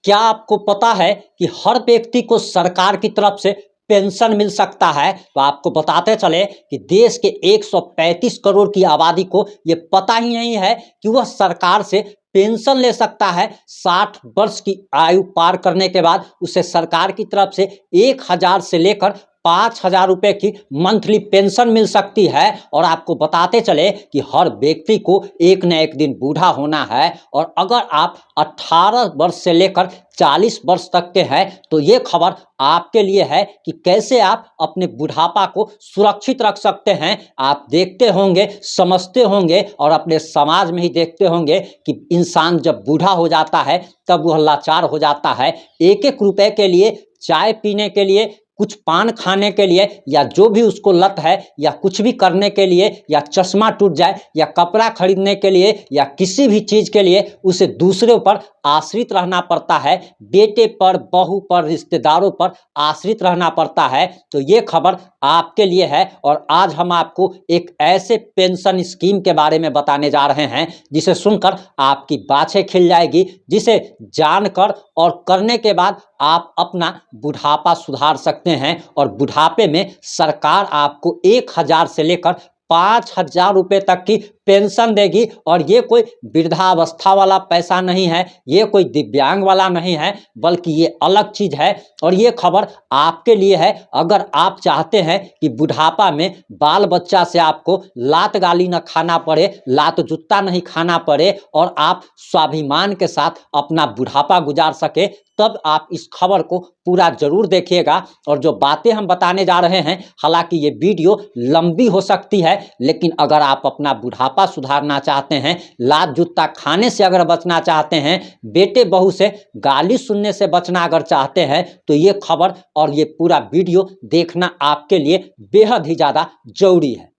क्या आपको पता है कि हर व्यक्ति को सरकार की तरफ से पेंशन मिल सकता है? तो आपको बताते चले कि देश के 135 करोड़ की आबादी को ये पता ही नहीं है कि वह सरकार से पेंशन ले सकता है। 60 वर्ष की आयु पार करने के बाद उसे सरकार की तरफ से 1000 से लेकर 5000 रुपये की मंथली पेंशन मिल सकती है। और आपको बताते चले कि हर व्यक्ति को एक न एक दिन बूढ़ा होना है, और अगर आप 18 वर्ष से लेकर 40 वर्ष तक के हैं तो ये खबर आपके लिए है कि कैसे आप अपने बुढ़ापा को सुरक्षित रख सकते हैं। आप देखते होंगे, समझते होंगे और अपने समाज में ही देखते होंगे कि इंसान जब बूढ़ा हो जाता है तब वह लाचार हो जाता है। एक एक रुपए के लिए, चाय पीने के लिए, कुछ पान खाने के लिए, या जो भी उसको लत है, या कुछ भी करने के लिए, या चश्मा टूट जाए, या कपड़ा खरीदने के लिए, या किसी भी चीज़ के लिए उसे दूसरों पर आश्रित रहना पड़ता है। बेटे पर, बहू पर, रिश्तेदारों पर आश्रित रहना पड़ता है। तो ये खबर आपके लिए है। और आज हम आपको एक ऐसे पेंशन स्कीम के बारे में बताने जा रहे हैं जिसे सुनकर आपकी बाछें खिल जाएगी, जिसे जानकर और करने के बाद आप अपना बुढ़ापा सुधार सकते हैं। और बुढ़ापे में सरकार आपको 1000 से लेकर 5000 रुपये तक की पेंशन देगी। और ये कोई वृद्धावस्था वाला पैसा नहीं है, ये कोई दिव्यांग वाला नहीं है, बल्कि ये अलग चीज़ है। और ये खबर आपके लिए है अगर आप चाहते हैं कि बुढ़ापा में बाल बच्चा से आपको लात गाली न खाना पड़े, लात जूता नहीं खाना पड़े, और आप स्वाभिमान के साथ अपना बुढ़ापा गुजार सके, तब आप इस खबर को पूरा जरूर देखिएगा। और जो बातें हम बताने जा रहे हैं, हालांकि ये वीडियो लंबी हो सकती है, लेकिन अगर आप अपना बुढ़ापा सुधारना चाहते हैं, लात जूता खाने से अगर बचना चाहते हैं, बेटे बहू से गाली सुनने से बचना अगर चाहते हैं, तो ये खबर और ये पूरा वीडियो देखना आपके लिए बेहद ही ज़्यादा जरूरी है।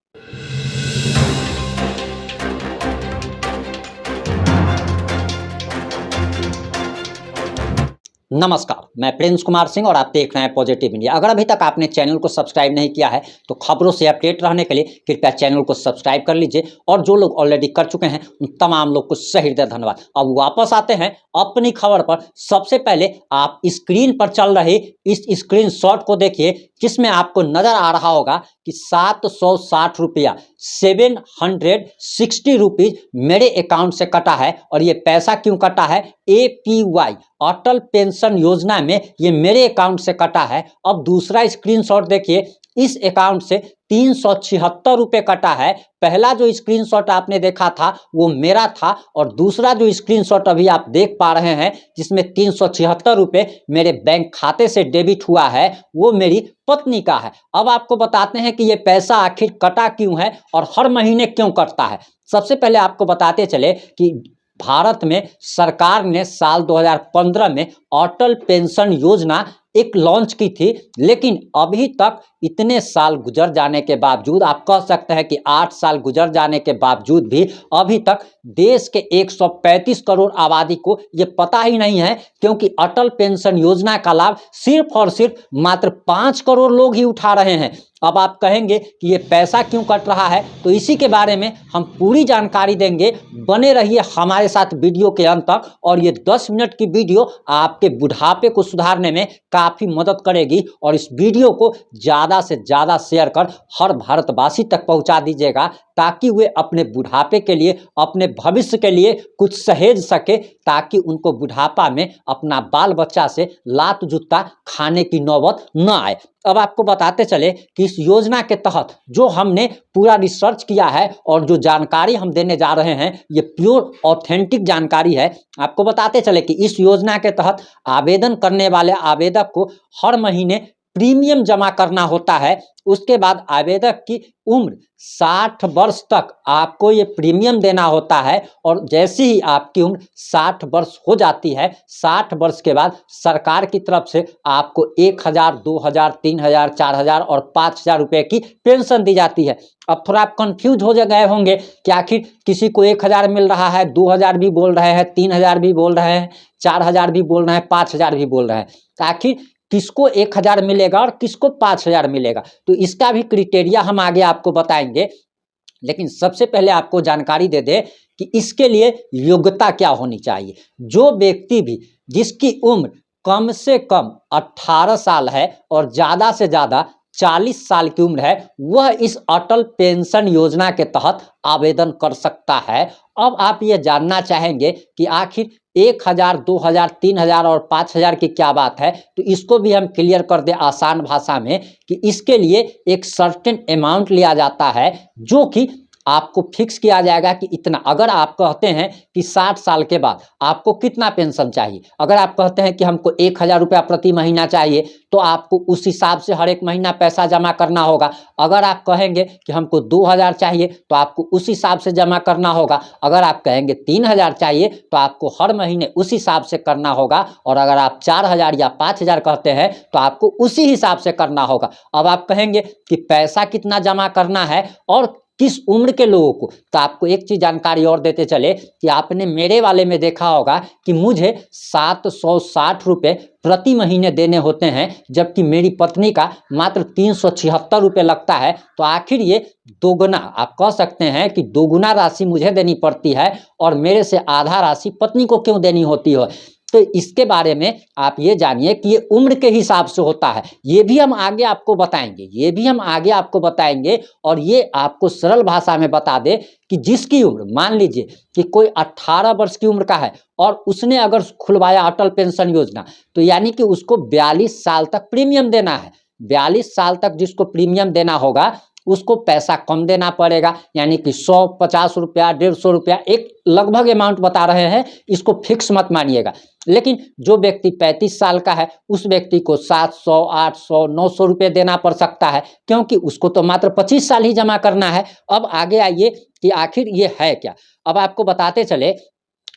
नमस्कार, मैं प्रिंस कुमार सिंह और आप देख रहे हैं पॉजिटिव इंडिया। अगर अभी तक आपने चैनल को सब्सक्राइब नहीं किया है तो खबरों से अपडेट रहने के लिए कृपया चैनल को सब्सक्राइब कर लीजिए। और जो लोग ऑलरेडी कर चुके हैं उन तमाम लोग को सही हृदय धन्यवाद। अब वापस आते हैं अपनी खबर पर। सबसे पहले आप स्क्रीन पर चल रही इस स्क्रीनशॉट को देखिए, जिसमें आपको नजर आ रहा होगा कि 760 रुपया 760 रुपीज मेरे अकाउंट से कटा है। और ये पैसा क्यों कटा है? APY अटल पेंशन योजना में ये मेरे अकाउंट से कटा है। अब दूसरा स्क्रीनशॉट देखिए, इस अकाउंट से 376 रुपये कटा है। पहला जो स्क्रीनशॉट आपने देखा था वो मेरा था, और दूसरा जो स्क्रीनशॉट अभी आप देख पा रहे हैं जिसमें 376 रुपये मेरे बैंक खाते से डेबिट हुआ है, वो मेरी पत्नी का है। अब आपको बताते हैं कि ये पैसा आखिर कटा क्यों है और हर महीने क्यों कटता है। सबसे पहले आपको बताते चले कि भारत में सरकार ने साल 2015 में अटल पेंशन योजना एक लॉन्च की थी, लेकिन अभी तक इतने साल गुजर जाने के बावजूद, आप कह सकते हैं कि 8 साल गुजर जाने के बावजूद भी अभी तक देश के 135 करोड़ आबादी को ये पता ही नहीं है, क्योंकि अटल पेंशन योजना का लाभ सिर्फ और सिर्फ मात्र 5 करोड़ लोग ही उठा रहे हैं। अब आप कहेंगे कि ये पैसा क्यों कट रहा है, तो इसी के बारे में हम पूरी जानकारी देंगे। बने रहिए हमारे साथ वीडियो के अंत तक। और ये 10 मिनट की वीडियो आपके बुढ़ापे को सुधारने में काफ़ी मदद करेगी। और इस वीडियो को ज़्यादा से ज़्यादा शेयर कर हर भारतवासी तक पहुंचा दीजिएगा, ताकि वे अपने बुढ़ापे के लिए, अपने भविष्य के लिए कुछ सहेज सके, ताकि उनको बुढ़ापा में अपना बाल बच्चा से लात जूता खाने की नौबत न आए। अब आपको बताते चले कि इस योजना के तहत जो हमने पूरा रिसर्च किया है और जो जानकारी हम देने जा रहे हैं, ये प्योर ऑथेंटिक जानकारी है। आपको बताते चले कि इस योजना के तहत आवेदन करने वाले आवेदक को हर महीने प्रीमियम जमा करना होता है। उसके बाद आवेदक की उम्र 60 वर्ष तक आपको ये प्रीमियम देना होता है। और जैसे ही आपकी उम्र 60 वर्ष हो जाती है, 60 वर्ष के बाद सरकार की तरफ से आपको 1000, 2000, 3000, 4000 और 5000 रुपये की पेंशन दी जाती है। अब थोड़ा आप कंफ्यूज हो गए होंगे कि आखिर किसी को 1000 मिल रहा है, 2000 भी बोल रहे हैं, 3000 भी बोल रहे हैं, 4000 भी बोल रहे हैं, 5000 भी बोल रहे हैं, तो आखिर किसको 1000 मिलेगा और किसको 5000 मिलेगा? तो इसका भी क्राइटेरिया हम आगे आपको बताएंगे। लेकिन सबसे पहले आपको जानकारी दे दे कि इसके लिए योग्यता क्या होनी चाहिए। जो व्यक्ति भी जिसकी उम्र कम से कम 18 साल है और ज़्यादा से ज़्यादा 40 साल की उम्र है, वह इस अटल पेंशन योजना के तहत आवेदन कर सकता है। अब आप ये जानना चाहेंगे कि आखिर 1000, 2000, 3000 और 5000 की क्या बात है, तो इसको भी हम क्लियर कर दें आसान भाषा में कि इसके लिए एक सर्टेन अमाउंट लिया जाता है जो कि आपको फिक्स किया जाएगा कि इतना। अगर आप कहते हैं कि 60 साल के बाद आपको कितना पेंशन चाहिए, अगर आप कहते हैं कि हमको 1000 रुपया प्रति महीना चाहिए, तो आपको उस हिसाब से हर एक महीना पैसा जमा करना होगा। अगर आप कहेंगे कि हमको 2000 चाहिए, तो आपको उस हिसाब से जमा करना होगा। अगर आप कहेंगे 3000 चाहिए, तो आपको हर महीने उस हिसाब से करना होगा। और अगर आप 4000 या 5000 कहते हैं, तो आपको उसी हिसाब से करना होगा। अब आप कहेंगे कि पैसा कितना जमा करना है और किस उम्र के लोगों को, तो आपको एक चीज जानकारी और देते चले कि आपने मेरे वाले में देखा होगा कि मुझे 760 रुपये प्रति महीने देने होते हैं, जबकि मेरी पत्नी का मात्र 376 रुपये लगता है। तो आखिर ये दोगुना, आप कह सकते हैं कि दोगुना राशि मुझे देनी पड़ती है और मेरे से आधा राशि पत्नी को क्यों देनी होती है। तो इसके बारे में आप ये जानिए कि ये उम्र के हिसाब से होता है। ये भी हम आगे आपको बताएंगे, और ये आपको सरल भाषा में बता दे कि जिसकी उम्र, मान लीजिए कि कोई 18 वर्ष की उम्र का है और उसने अगर खुलवाया अटल पेंशन योजना, तो यानी कि उसको 42 साल तक प्रीमियम देना है। 42 साल तक जिसको प्रीमियम देना होगा उसको पैसा कम देना पड़ेगा, यानी कि 150 रुपया, 150 रुपया, एक लगभग अमाउंट बता रहे हैं, इसको फिक्स मत मानिएगा। लेकिन जो व्यक्ति 35 साल का है उस व्यक्ति को 700, 800, 900 रुपये देना पड़ सकता है, क्योंकि उसको तो मात्र 25 साल ही जमा करना है। अब आगे आइए कि आखिर ये है क्या। अब आपको बताते चले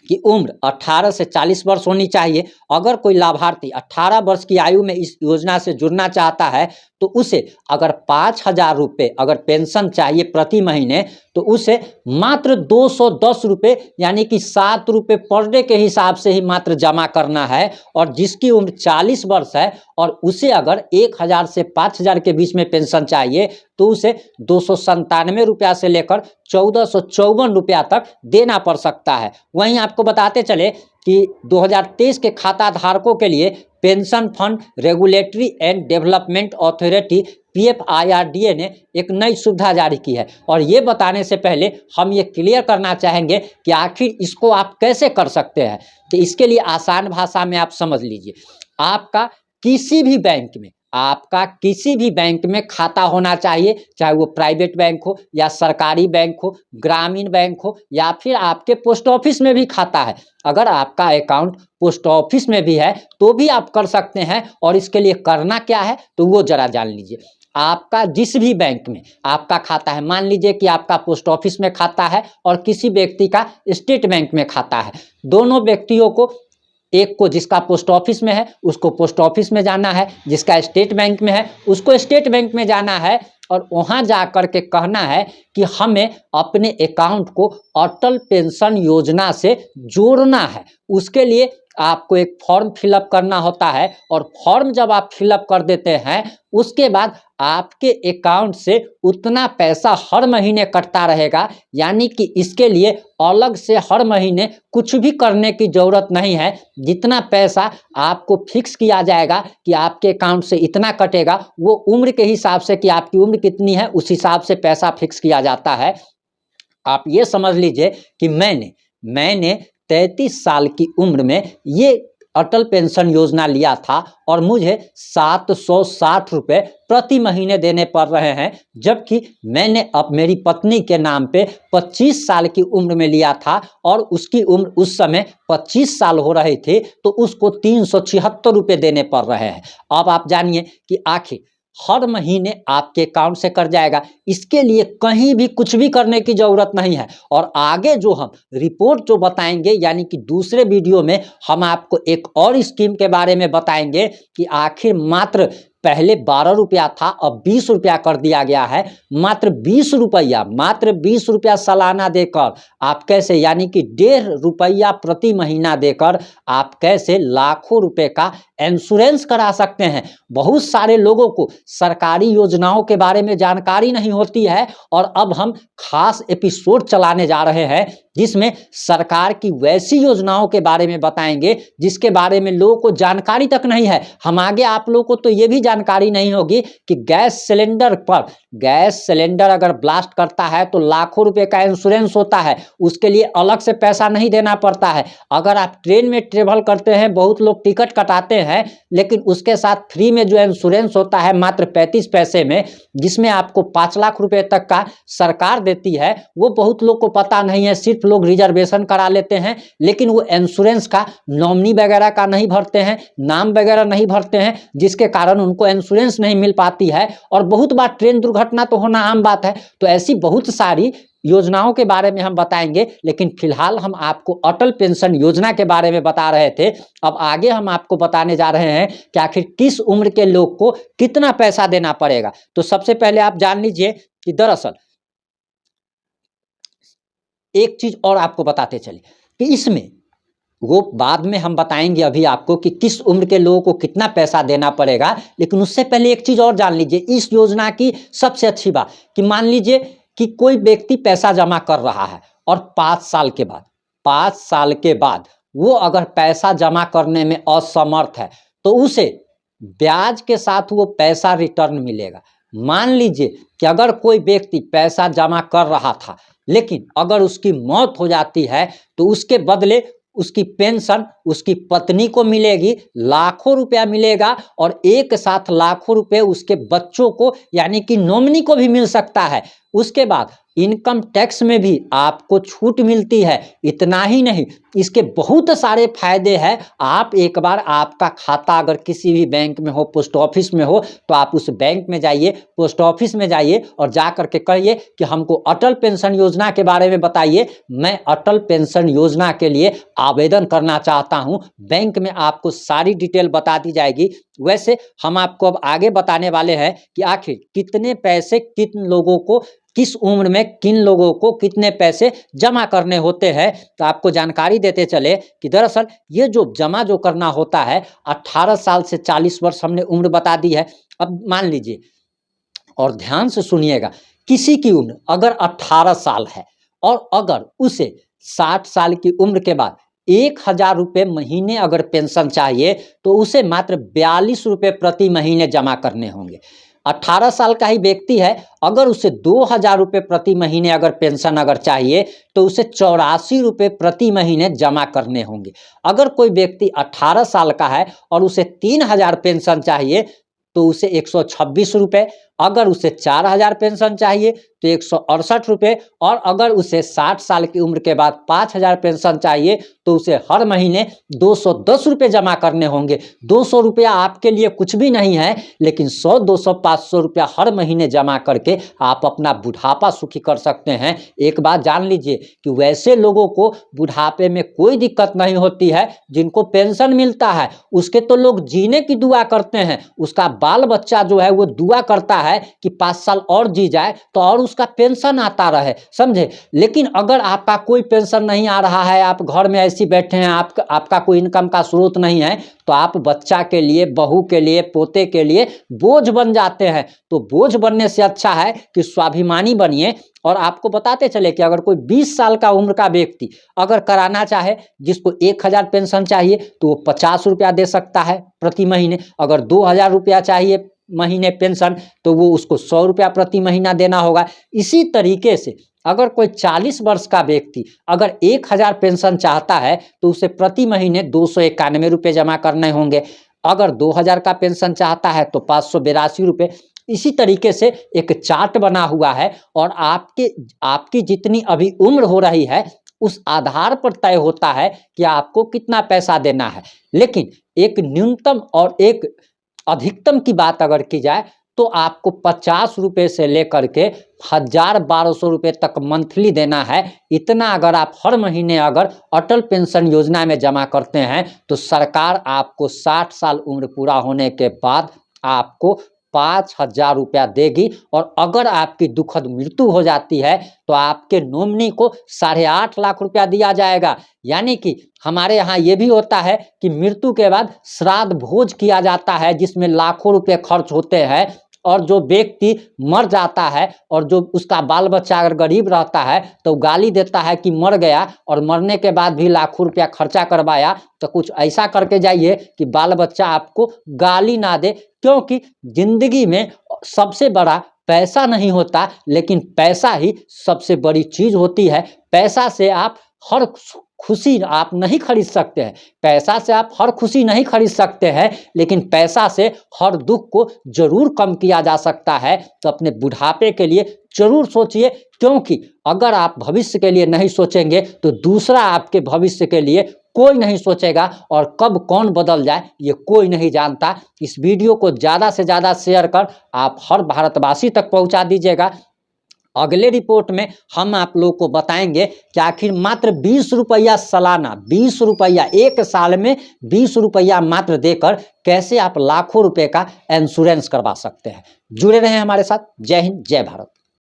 कि उम्र 18 से 40 वर्ष होनी चाहिए। अगर कोई लाभार्थी 18 वर्ष की आयु में इस योजना से जुड़ना चाहता है, तो उसे अगर 5000 रुपये अगर पेंशन चाहिए प्रति महीने, तो उसे मात्र 210 रुपये यानी कि 7 रुपये पर डे के हिसाब से ही मात्र जमा करना है। और जिसकी उम्र 40 वर्ष है और उसे अगर 1000 से 5000 के बीच में पेंशन चाहिए, तो उसे 297 रुपया से लेकर 1454 रुपया तक देना पड़ सकता है। वहीं आपको बताते चले कि 2023 के खाता धारकों के लिए pension fund regulatory and development authority PFIRDA ने एक नई सुविधा जारी की है। और ये बताने से पहले हम ये क्लियर करना चाहेंगे कि आखिर इसको आप कैसे कर सकते हैं। तो इसके लिए आसान भाषा में आप समझ लीजिए, आपका किसी भी बैंक में खाता होना चाहिए, चाहे वो प्राइवेट बैंक हो या सरकारी बैंक हो, ग्रामीण बैंक हो, या फिर आपके पोस्ट ऑफिस में भी खाता है। अगर आपका अकाउंट पोस्ट ऑफिस में भी है तो भी आप कर सकते हैं। और इसके लिए करना क्या है तो वो जरा जान लीजिए। आपका जिस भी बैंक में आपका खाता है, मान लीजिए कि आपका पोस्ट ऑफिस में खाता है और किसी व्यक्ति का स्टेट बैंक में खाता है, दोनों व्यक्तियों को, एक को जिसका पोस्ट ऑफिस में है उसको पोस्ट ऑफिस में जाना है, जिसका स्टेट बैंक में है उसको स्टेट बैंक में जाना है, और वहां जा कर के कहना है कि हमें अपने अकाउंट को अटल पेंशन योजना से जोड़ना है। उसके लिए आपको एक फॉर्म फिलअप करना होता है, और फॉर्म जब आप फिलअप कर देते हैं उसके बाद आपके अकाउंट से उतना पैसा हर महीने कटता रहेगा। यानी कि इसके लिए अलग से हर महीने कुछ भी करने की ज़रूरत नहीं है। जितना पैसा आपको फिक्स किया जाएगा कि आपके अकाउंट से इतना कटेगा, वो उम्र के हिसाब से कि आपकी उम्र कितनी है उस हिसाब से पैसा फिक्स किया जाता है। आप ये समझ लीजिए कि मैंने 33 साल की उम्र में ये अटल पेंशन योजना लिया था और मुझे 760 रुपये प्रति महीने देने पड़ रहे हैं, जबकि मैंने अब मेरी पत्नी के नाम पे 25 साल की उम्र में लिया था और उसकी उम्र उस समय 25 साल हो रही थी, तो उसको 376 रुपये देने पड़ रहे हैं। अब आप जानिए कि आखिर हर महीने आपके अकाउंट से कट जाएगा। इसके लिए कहीं भी कुछ भी करने की ज़रूरत नहीं है। और आगे जो हम रिपोर्ट जो बताएंगे, यानी कि दूसरे वीडियो में हम आपको एक और स्कीम के बारे में बताएंगे कि आखिर मात्र पहले 12 रुपया था, अब 20 रुपया कर दिया गया है। मात्र 20 रुपया, मात्र 20 रुपया सालाना देकर आप कैसे, यानी कि 1.5 रुपया प्रति महीना देकर आप कैसे लाखों रुपए का इंश्योरेंस करा सकते हैं। बहुत सारे लोगों को सरकारी योजनाओं के बारे में जानकारी नहीं होती है और अब हम खास एपिसोड चलाने जा रहे हैं जिसमें सरकार की वैसी योजनाओं के बारे में बताएंगे जिसके बारे में लोगों को जानकारी तक नहीं है। हम आगे आप लोगों को तो ये भी जानकारी नहीं होगी कि गैस सिलेंडर पर, गैस सिलेंडर अगर ब्लास्ट करता है तो लाखों रुपए का इंश्योरेंस होता है, उसके लिए अलग से पैसा नहीं देना पड़ता है। अगर आप ट्रेन में ट्रेवल करते हैं, बहुत लोग टिकट कटाते हैं, लेकिन उसके साथ फ्री में जो इंश्योरेंस होता है मात्र 35 पैसे में, जिसमें आपको 5 लाख रुपए तक का सरकार देती है, वो बहुत लोग को पता नहीं है। सिर्फ लोग रिजर्वेशन करा लेते हैं, लेकिन वो इंश्योरेंस का नॉमिनी वगैरह का नहीं भरते हैं, नाम वगैरह नहीं भरते हैं, जिसके कारण उनको इंश्योरेंस नहीं मिल पाती है। और बहुत बार ट्रेन दुर्घटना तो होना आम बात है। तो ऐसी बहुत सारी योजनाओं के बारे में हम बताएंगे, लेकिन फिलहाल हम आपको अटल पेंशन योजना के बारे में बता रहे थे। अब आगे हम आपको बताने जा रहे हैं कि आखिर किस उम्र के लोग को कितना पैसा देना पड़ेगा। तो सबसे पहले आप जान लीजिए कि दरअसल एक चीज और आपको बताते चले कि इसमें, वो बाद में हम बताएंगे अभी आपको कि किस उम्र के लोगों को कितना पैसा देना पड़ेगा, लेकिन उससे पहले एक चीज और जान लीजिए इस योजना की सबसे अच्छी बात कि मान लीजिए कि कोई व्यक्ति पैसा जमा कर रहा है और 5 साल के बाद, 5 साल के बाद वो अगर पैसा जमा करने में असमर्थ है तो उसे ब्याज के साथ वो पैसा रिटर्न मिलेगा। मान लीजिए कि अगर कोई व्यक्ति पैसा जमा कर रहा था, लेकिन अगर उसकी मौत हो जाती है तो उसके बदले उसकी पेंशन उसकी पत्नी को मिलेगी, लाखों रुपया मिलेगा, और एक साथ लाखों रुपए उसके बच्चों को यानी कि नॉमिनी को भी मिल सकता है। उसके बाद इनकम टैक्स में भी आपको छूट मिलती है। इतना ही नहीं, इसके बहुत सारे फायदे हैं। आप एक बार, आपका खाता अगर किसी भी बैंक में हो, पोस्ट ऑफिस में हो, तो आप उस बैंक में जाइए, पोस्ट ऑफिस में जाइए और जा करके कहिए कि हमको अटल पेंशन योजना के बारे में बताइए, मैं अटल पेंशन योजना के लिए आवेदन करना चाहता हूं। बैंक में आपको सारी डिटेल बता दी जाएगी। वैसे हम आपको अब आगे बताने वाले हैं कि आखिर कितने पैसे किन लोगों को, किस उम्र में किन लोगों को कितने पैसे जमा करने होते हैं। तो आपको जानकारी देते चले कि दरअसल ये जो जमा जो करना होता है 18 साल से 40 वर्ष हमने उम्र बता दी है। अब मान लीजिए और ध्यान से सुनिएगा, किसी की उम्र अगर 18 साल है और अगर उसे 60 साल की उम्र के बाद 1000 रुपये महीने अगर पेंशन चाहिए तो उसे मात्र 42 रुपये प्रति महीने जमा करने होंगे। 18 साल का ही व्यक्ति है, अगर उसे 2000 रुपये प्रति महीने अगर पेंशन अगर चाहिए तो उसे 84 रुपये प्रति महीने जमा करने होंगे। अगर कोई व्यक्ति 18 साल का है और उसे 3000 पेंशन चाहिए तो उसे 126 रुपये, अगर उसे 4000 पेंशन चाहिए तो 168 रुपये, और अगर उसे 60 साल की उम्र के बाद 5000 पेंशन चाहिए तो उसे हर महीने 210 रुपये जमा करने होंगे। 200 रुपया आपके लिए कुछ भी नहीं है, लेकिन 100, 200, 500 रुपया हर महीने जमा करके आप अपना बुढ़ापा सुखी कर सकते हैं। एक बात जान लीजिए कि वैसे लोगों को बुढ़ापे में कोई दिक्कत नहीं होती है जिनको पेंशन मिलता है। उसके तो लोग जीने की दुआ करते हैं, उसका बाल बच्चा जो है वो दुआ करता है कि 5 साल और जी जाए तो और उसका पेंशन आता रहे, समझे। लेकिन अगर आपका कोई पेंशन नहीं आ रहा है, आप घर में ऐसे बैठे हैं, आपका कोई इनकम का स्रोत नहीं है, तो आप बच्चा के लिए, बहू के लिए, पोते के लिए बोझ बन जाते हैं। तो बोझ बनने से अच्छा है कि स्वाभिमानी बनिए। और आपको बताते चले कि अगर कोई 20 साल का उम्र का व्यक्ति अगर कराना चाहे, जिसको 1000 पेंशन चाहिए तो वो 50 रुपया दे सकता है प्रति महीने। अगर 2000 रुपया चाहिए महीने पेंशन तो वो उसको 100 रुपया प्रति महीना देना होगा। इसी तरीके से अगर कोई 40 वर्ष का व्यक्ति अगर 1000 पेंशन चाहता है तो उसे प्रति महीने 291 रुपये जमा करने होंगे। अगर 2000 का पेंशन चाहता है तो 582 रुपये। इसी तरीके से एक चार्ट बना हुआ है और आपकी जितनी अभी उम्र हो रही है उस आधार पर तय होता है कि आपको कितना पैसा देना है। लेकिन एक न्यूनतम और एक अधिकतम की बात अगर की जाए तो आपको 50 रुपये से लेकर के 1200 रुपये तक मंथली देना है। इतना अगर आप हर महीने अगर अटल पेंशन योजना में जमा करते हैं तो सरकार आपको 60 साल उम्र पूरा होने के बाद आपको 5,000 रुपया देगी। और अगर आपकी दुखद मृत्यु हो जाती है तो आपके नॉमिनी को 8.5 लाख रुपया दिया जाएगा। यानी कि हमारे यहाँ ये भी होता है कि मृत्यु के बाद श्राद्ध भोज किया जाता है, जिसमें लाखों रुपए खर्च होते हैं। और जो व्यक्ति मर जाता है और जो उसका बाल बच्चा अगर गरीब रहता है तो गाली देता है कि मर गया, और मरने के बाद भी लाखों रुपया खर्चा करवाया। तो कुछ ऐसा करके जाइए कि बाल बच्चा आपको गाली ना दे, क्योंकि जिंदगी में सबसे बड़ा पैसा नहीं होता, लेकिन पैसा ही सबसे बड़ी चीज होती है। पैसा से आप हर खुशी आप नहीं खरीद सकते हैं, पैसा से आप हर खुशी नहीं खरीद सकते हैं, लेकिन पैसा से हर दुख को जरूर कम किया जा सकता है। तो अपने बुढ़ापे के लिए जरूर सोचिए, क्योंकि अगर आप भविष्य के लिए नहीं सोचेंगे तो दूसरा आपके भविष्य के लिए कोई नहीं सोचेगा, और कब कौन बदल जाए ये कोई नहीं जानता। इस वीडियो को ज़्यादा से ज़्यादा शेयर कर आप हर भारतवासी तक पहुंचा दीजिएगा। अगले रिपोर्ट में हम आप लोग को बताएंगे कि आखिर मात्र 20 रुपया सालाना, 20 रुपया एक साल में 20 रुपया मात्र देकर कैसे आप लाखों रुपए का इंश्योरेंस करवा सकते हैं। जुड़े रहें हमारे साथ। जय हिंद, जय भारत।